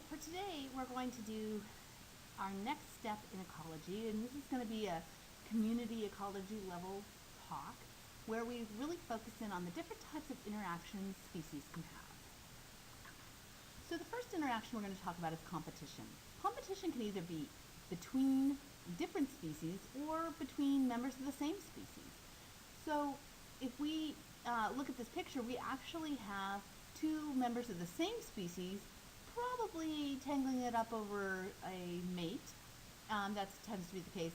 for today, we're going to do our next step in ecology, and this is going to be a community ecology level talk where we really focus in on the different types of interactions species can have. So the first interaction we're going to talk about is competition. Competition can either be between different species or between members of the same species. So if we look at this picture, we actually have two members of the same species probably tangling it up over a mate. That tends to be the case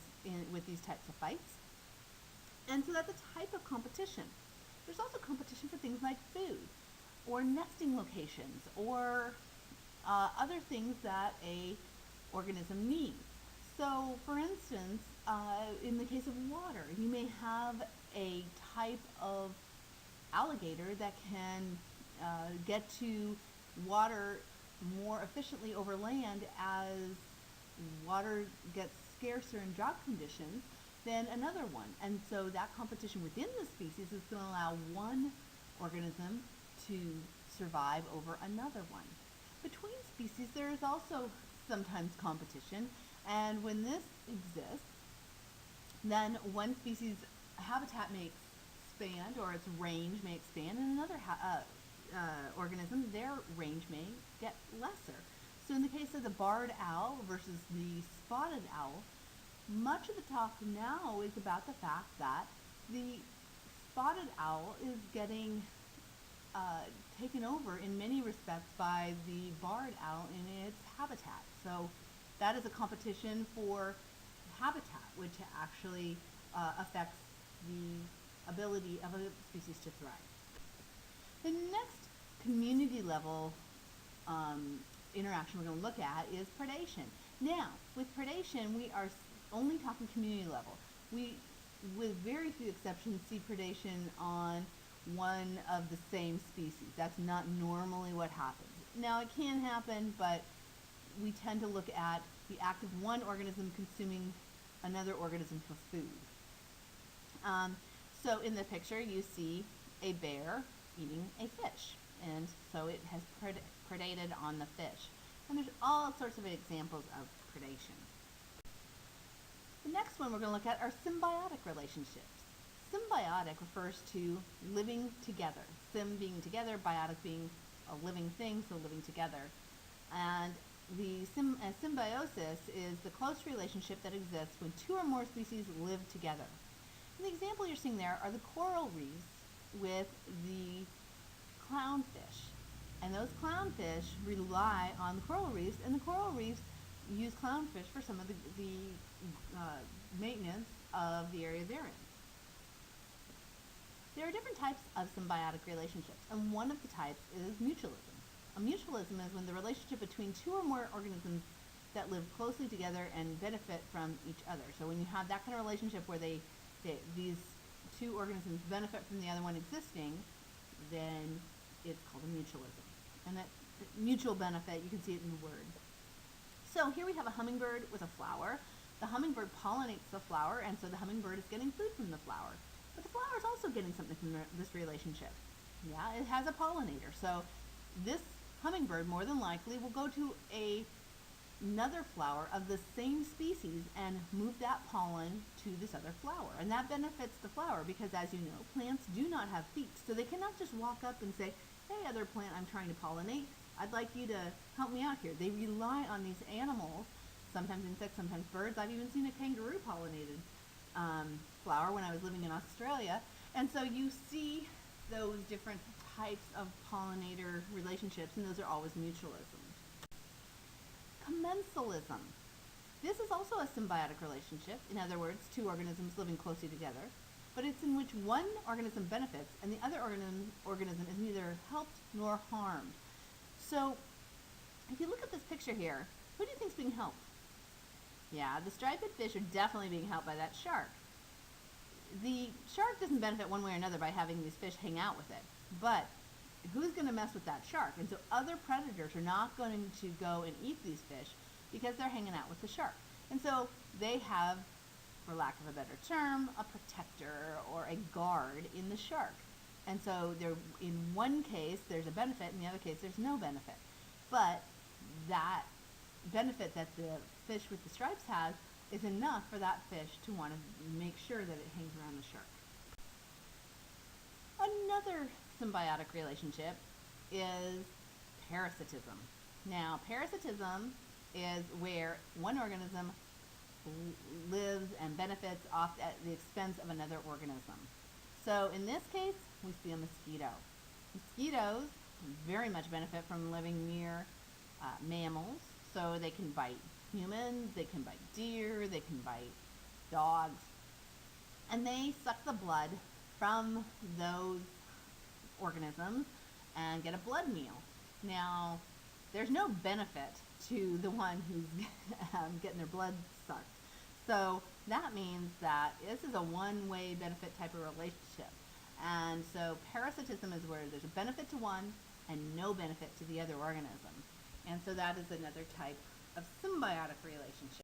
with these types of fights. And so that's a type of competition. There's also competition for things like food or nesting locations or other things that a organism needs. So for instance, in the case of water, you may have a type of alligator that can get to water more efficiently over land as water gets scarcer in drought conditions than another one. And so that competition within the species is going to allow one organism to survive over another one. Between species, there is also sometimes competition, and when this exists, then one species' habitat may expand or its range may expand, and another organism, their range may get lesser. So in the case of the barred owl versus the spotted owl, much of the talk now is about the fact that the spotted owl is getting taken over in many respects by the barred owl in its habitat. So that is a competition for habitat, which actually affects the ability of a species to thrive. The next community level interaction we're going to look at is predation. Now, with predation, we are only talking community level. We, with very few exceptions, see predation on one of the same species. That's not normally what happens. Now, it can happen, but we tend to look at the act of one organism consuming another organism for food. So in the picture, you see a bear eating a fish, and so it has predated on the fish. And there's all sorts of examples of predation. The next one we're going to look at are symbiotic relationships. Symbiotic refers to living together. Sym being together, biotic being a living thing, so living together. And the symbiosis is the close relationship that exists when two or more species live together. And the example you're seeing there are the coral reefs with the clownfish. And those clownfish rely on the coral reefs, and the coral reefs use clownfish for some of the maintenance of the area they're in. There are different types of symbiotic relationships, and one of the types is mutualism. A mutualism is when the relationship between two or more organisms that live closely together and benefit from each other. So when you have that kind of relationship where these two organisms benefit from the other one existing, then it's called a mutualism. And that mutual benefit, you can see it in the word. So here we have a hummingbird with a flower. The hummingbird pollinates the flower, and so the hummingbird is getting food from the flower. But the flower is also getting something from this relationship. Yeah, it has a pollinator. So this hummingbird more than likely will go to another flower of the same species and move that pollen to this other flower. And that benefits the flower because, as you know, plants do not have feet. So they cannot just walk up and say, hey, other plant I'm trying to pollinate, I'd like you to help me out here. They rely on these animals, sometimes insects, sometimes birds. I've even seen a kangaroo pollinated flower when I was living in Australia. And so you see those different types of pollinator relationships, and those are always mutualism. Commensalism. This is also a symbiotic relationship. In other words, two organisms living closely together, but it's in which one organism benefits and the other organism is neither helped nor harmed. So if you look at this picture here, who do you think is being helped? Yeah, the striped fish are definitely being helped by that shark. The shark doesn't benefit one way or another by having these fish hang out with it, but who's going to mess with that shark? And so other predators are not going to go and eat these fish because they're hanging out with the shark. And so they have, for lack of a better term, a protector or a guard in the shark. And so in one case there's a benefit, in the other case there's no benefit. But that benefit that the fish with the stripes has is enough for that fish to want to make sure that it hangs around the shark. Another symbiotic relationship is parasitism. Now, parasitism is where one organism lives and benefits off at the expense of another organism. So in this case, we see a mosquito. Mosquitoes very much benefit from living near mammals, so they can bite humans, they can bite deer, they can bite dogs, and they suck the blood from those organisms and get a blood meal. Now, there's no benefit to the one who's getting their blood sucked. So that means that this is a one-way benefit type of relationship. And so parasitism is where there's a benefit to one and no benefit to the other organism. And so that is another type of symbiotic relationship.